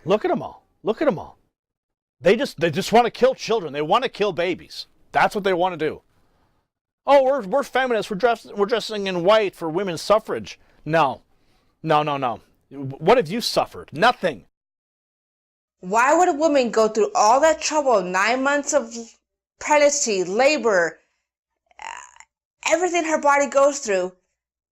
Look at them all. Look at them all. They just want to kill children. They want to kill babies. That's what they want to do. Oh, we're feminists. We're dressing in white for women's suffrage. No. What have you suffered? Nothing. Why would a woman go through all that trouble, 9 months of pregnancy, labor, everything her body goes through,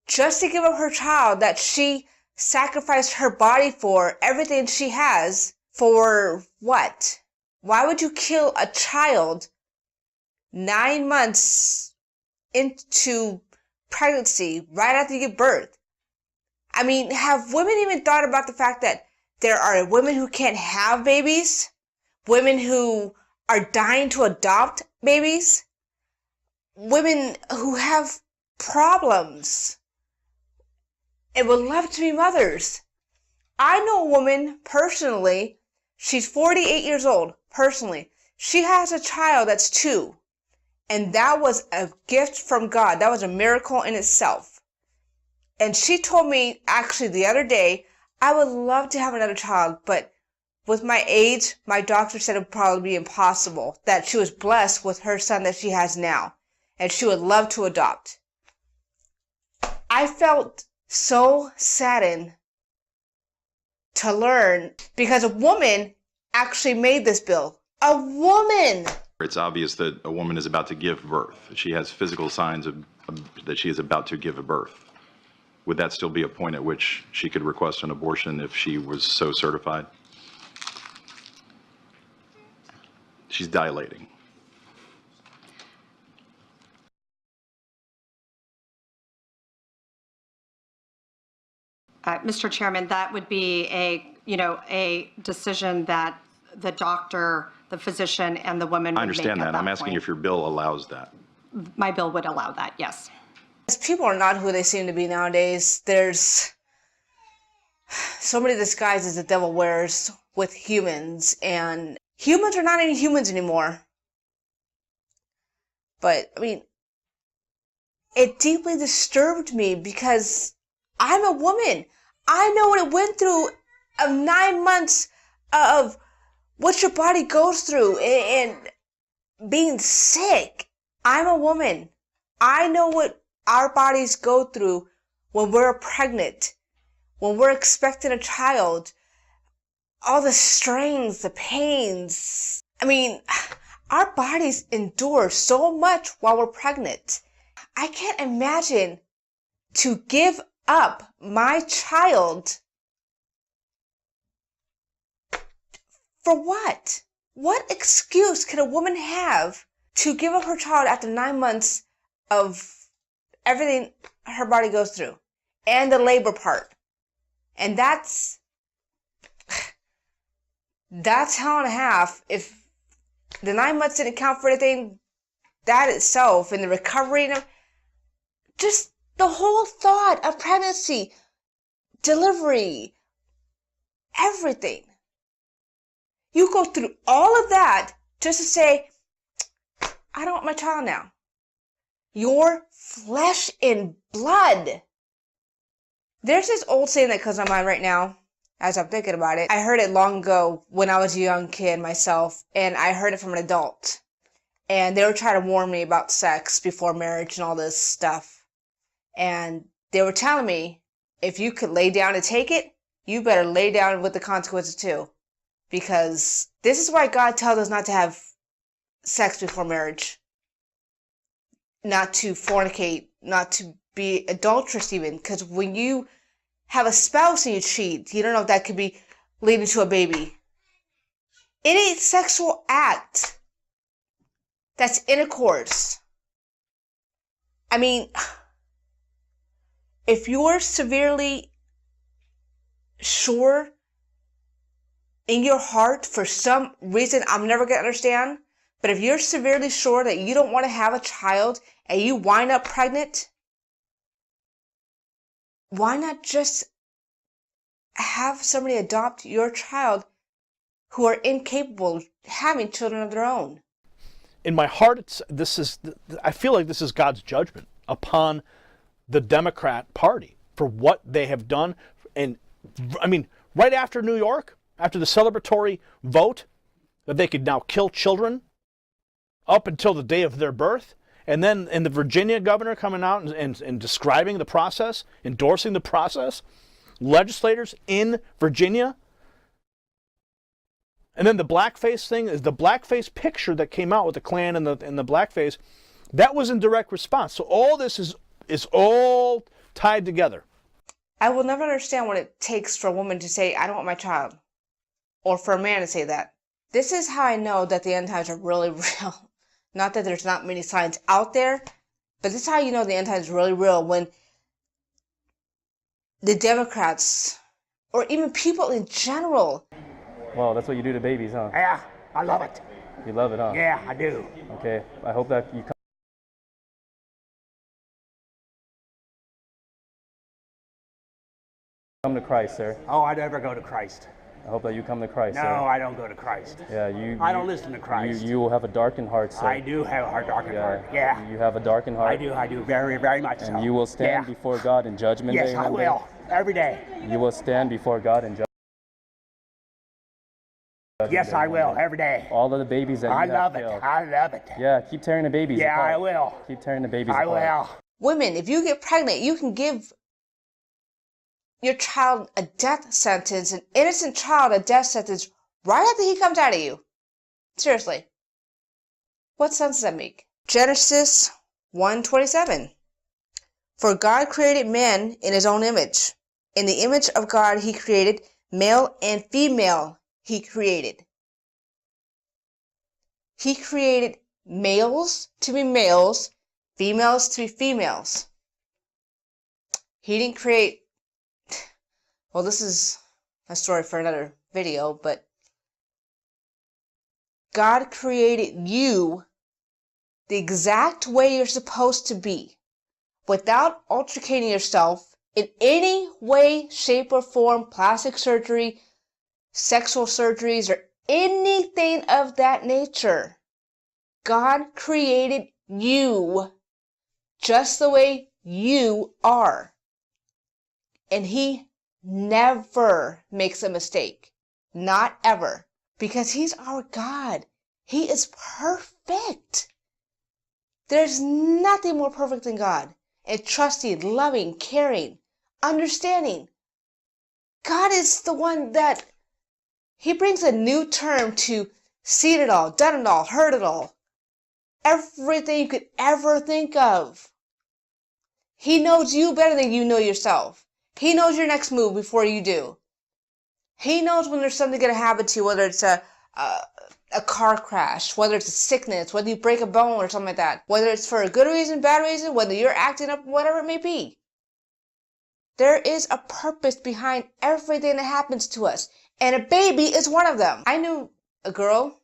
just to give up her child that she sacrificed her body for, everything she has, for what? Why would you kill a child 9 months into pregnancy, right after you give birth? I mean, have women even thought about the fact that there are women who can't have babies? Women who are dying to adopt babies? Women who have problems and would love to be mothers. I know a woman personally, she's 48 years old, personally. She has a child that's 2. And that was a gift from God. That was a miracle in itself. And she told me actually the other day, I would love to have another child, but with my age, my doctor said it would probably be impossible. That she was blessed with her son that she has now. And she would love to adopt. I felt so saddened to learn because a woman actually made this bill. A woman! It's obvious that a woman is about to give birth. She has physical signs that she is about to give a birth. Would that still be a point at which she could request an abortion if she was so certified? She's dilating. Mr. Chairman, that would be a decision that the doctor, the physician, and the woman would make. I understand that. I'm asking point. if your bill allows that. My bill would allow that, yes. People are not who they seem to be nowadays. There's so many disguises the devil wears with humans, and humans are not any humans anymore. But, I mean, it deeply disturbed me because I'm a woman. I know what it went through of 9 months of what your body goes through and being sick. I'm a woman. I know what our bodies go through when we're pregnant, when we're expecting a child, all the strains, the pains. I mean, our bodies endure so much while we're pregnant. I can't imagine to give up my child for what? What excuse can a woman have to give up her child after 9 months of everything her body goes through and the labor part? And that's hell and a half. If the 9 months didn't count for anything, that itself and the recovery and just the whole thought of pregnancy, delivery, everything. You go through all of that just to say, I don't want my child now. Your flesh and blood. There's this old saying that comes to mind right now as I'm thinking about it. I heard it long ago when I was a young kid myself, and I heard it from an adult. And they were trying to warn me about sex before marriage and all this stuff. And they were telling me, if you could lay down and take it, you better lay down with the consequences too. Because this is why God tells us not to have sex before marriage. Not to fornicate, not to be adulterous even. Because when you have a spouse and you cheat, you don't know if that could be leading to a baby. Any sexual act that's intercourse. I mean, if you're severely sure in your heart, for some reason I'm never going to understand, but if you're severely sure that you don't want to have a child and you wind up pregnant, why not just have somebody adopt your child who are incapable of having children of their own? In my heart, I feel like this is God's judgment upon the Democrat Party for what they have done. And I mean, right after New York, after the celebratory vote that they could now kill children up until the day of their birth, and then the Virginia governor coming out and describing the process, endorsing the process, legislators in Virginia. And then the blackface thing is the blackface picture that came out with the Klan and the blackface. That was in direct response. So all this is all tied together. I will never understand what it takes for a woman to say, I don't want my child. Or for a man to say that. This is how I know that the end times are really real. Not that there's not many signs out there, but this is how you know the end times is really real, when the Democrats, or even people in general. Well, that's what you do to babies, huh? Yeah, I love it. You love it, huh? Yeah, I do. Okay, I hope that you come to Christ, sir. Oh, I never go to Christ. I hope that you come to Christ, No, sir. I don't go to Christ. Yeah, I don't listen to Christ. You will have a darkened heart, sir. I do have a darkened heart. Yeah. You have a darkened heart. I do very, very much so. And you will stand before God in judgment day. Yes, I will. Every day. You will stand before God in judgment. Yes, I will. Every day. All of the babies that you have love it. killed. I love it. Yeah, keep tearing the babies Yeah, apart. I will. Keep tearing the babies I apart. will. Women, if you get pregnant, you can give your child a death sentence, an innocent child a death sentence, right after he comes out of you. Seriously. What sense does that make? Genesis 1:27. For God created man in his own image. In the image of God he created, male and female he created. He created males to be males, females to be females. He didn't create, well, this is a story for another video, but God created you the exact way you're supposed to be, without altercating yourself in any way, shape, or form, plastic surgery, sexual surgeries, or anything of that nature. God created you just the way you are. And he never makes a mistake. Not ever. Because he's our God. He is perfect. There's nothing more perfect than God. And trusting, loving, caring, understanding. God is the one that he brings a new term to seen it all, done it all, heard it all. Everything you could ever think of. He knows you better than you know yourself. He knows your next move before you do. He knows when there's something going to happen to you, whether it's a car crash, whether it's a sickness, whether you break a bone or something like that. Whether it's for a good reason, bad reason, whether you're acting up, whatever it may be. There is a purpose behind everything that happens to us. And a baby is one of them. I knew a girl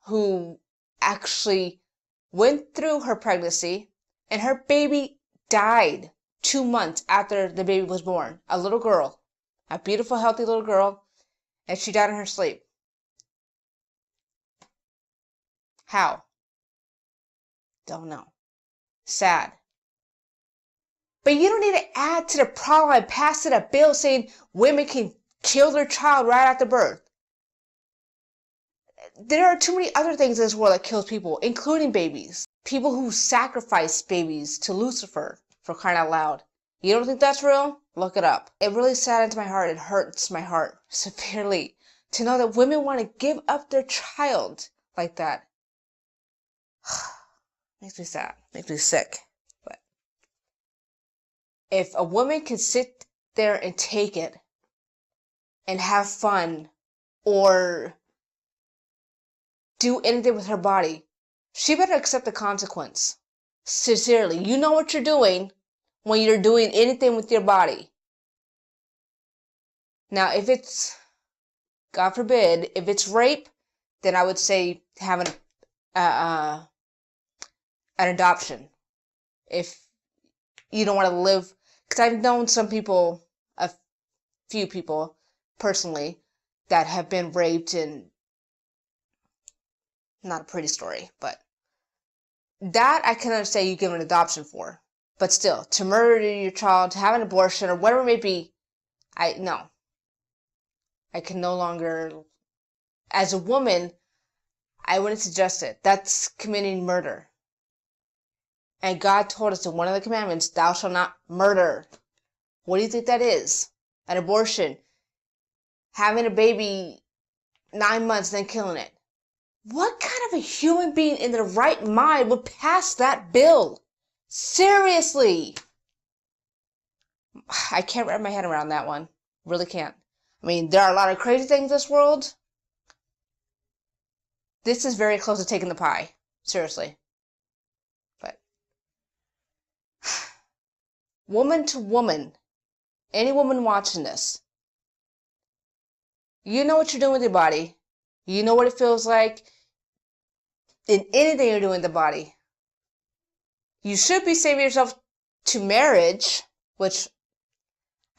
who actually went through her pregnancy and her baby died 2 months after the baby was born. A little girl. A beautiful, healthy little girl. And she died in her sleep. How? Don't know. Sad. But you don't need to add to the problem and pass it a bill saying women can kill their child right after birth. There are too many other things in this world that kills people, including babies. People who sacrifice babies to Lucifer, for crying out loud. You don't think that's real? Look it up. It really saddens my heart. It hurts my heart severely to know that women want to give up their child like that. Makes me sad. Makes me sick. But if a woman can sit there and take it and have fun or do anything with her body, she better accept the consequence. Sincerely, you know what you're doing when you're doing anything with your body. Now, if it's, God forbid, if it's rape, then I would say have an adoption. If you don't want to live, because I've known some people, a few people personally, that have been raped, and not a pretty story, but that I can understand you give an adoption for. But still, to murder your child, to have an abortion, or whatever it may be, no. I can no longer, as a woman, I wouldn't suggest it. That's committing murder. And God told us in one of the commandments, thou shalt not murder. What do you think that is? An abortion. Having a baby 9 months, then killing it. What kind of a human being in their right mind would pass that bill? Seriously. I can't wrap my head around that one. Really can't. I mean, there are a lot of crazy things in this world. This is very close to taking the pie. Seriously. But woman to woman, any woman watching this, you know what you're doing with your body. You know what it feels like in anything you're doing with the body. You should be saving yourself to marriage, which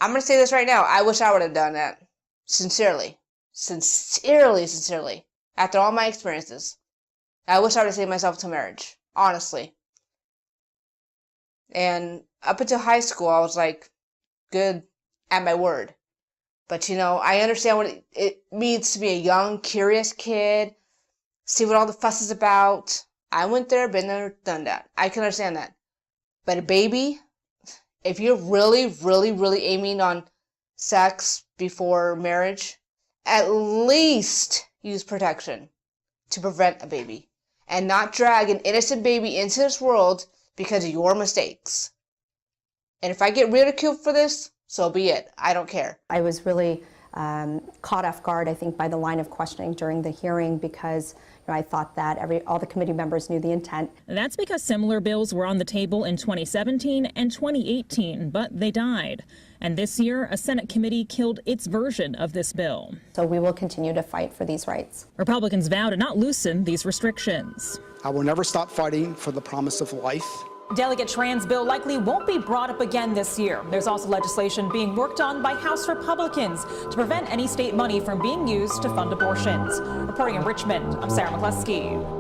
I'm going to say this right now. I wish I would have done that. Sincerely. Sincerely. After all my experiences. I wish I would have saved myself to marriage. Honestly. And up until high school, I was like, good at my word. But, you know, I understand what it means to be a young, curious kid. See what all the fuss is about. I went there, been there, done that. I can understand that. But a baby, if you're really, really, really aiming on sex before marriage, at least use protection to prevent a baby. And not drag an innocent baby into this world because of your mistakes. And if I get ridiculed for this, so be it. I don't care. I was really caught off guard, I think, by the line of questioning during the hearing because I thought that all the committee members knew the intent. That's because similar bills were on the table in 2017 and 2018, but they died. And this year, a Senate committee killed its version of this bill. So we will continue to fight for these rights. Republicans vow to not loosen these restrictions. I will never stop fighting for the promise of life. Delegate Tran's bill likely won't be brought up again this year. There's also legislation being worked on by House Republicans to prevent any state money from being used to fund abortions. Reporting in Richmond, I'm Sarah McCluskey.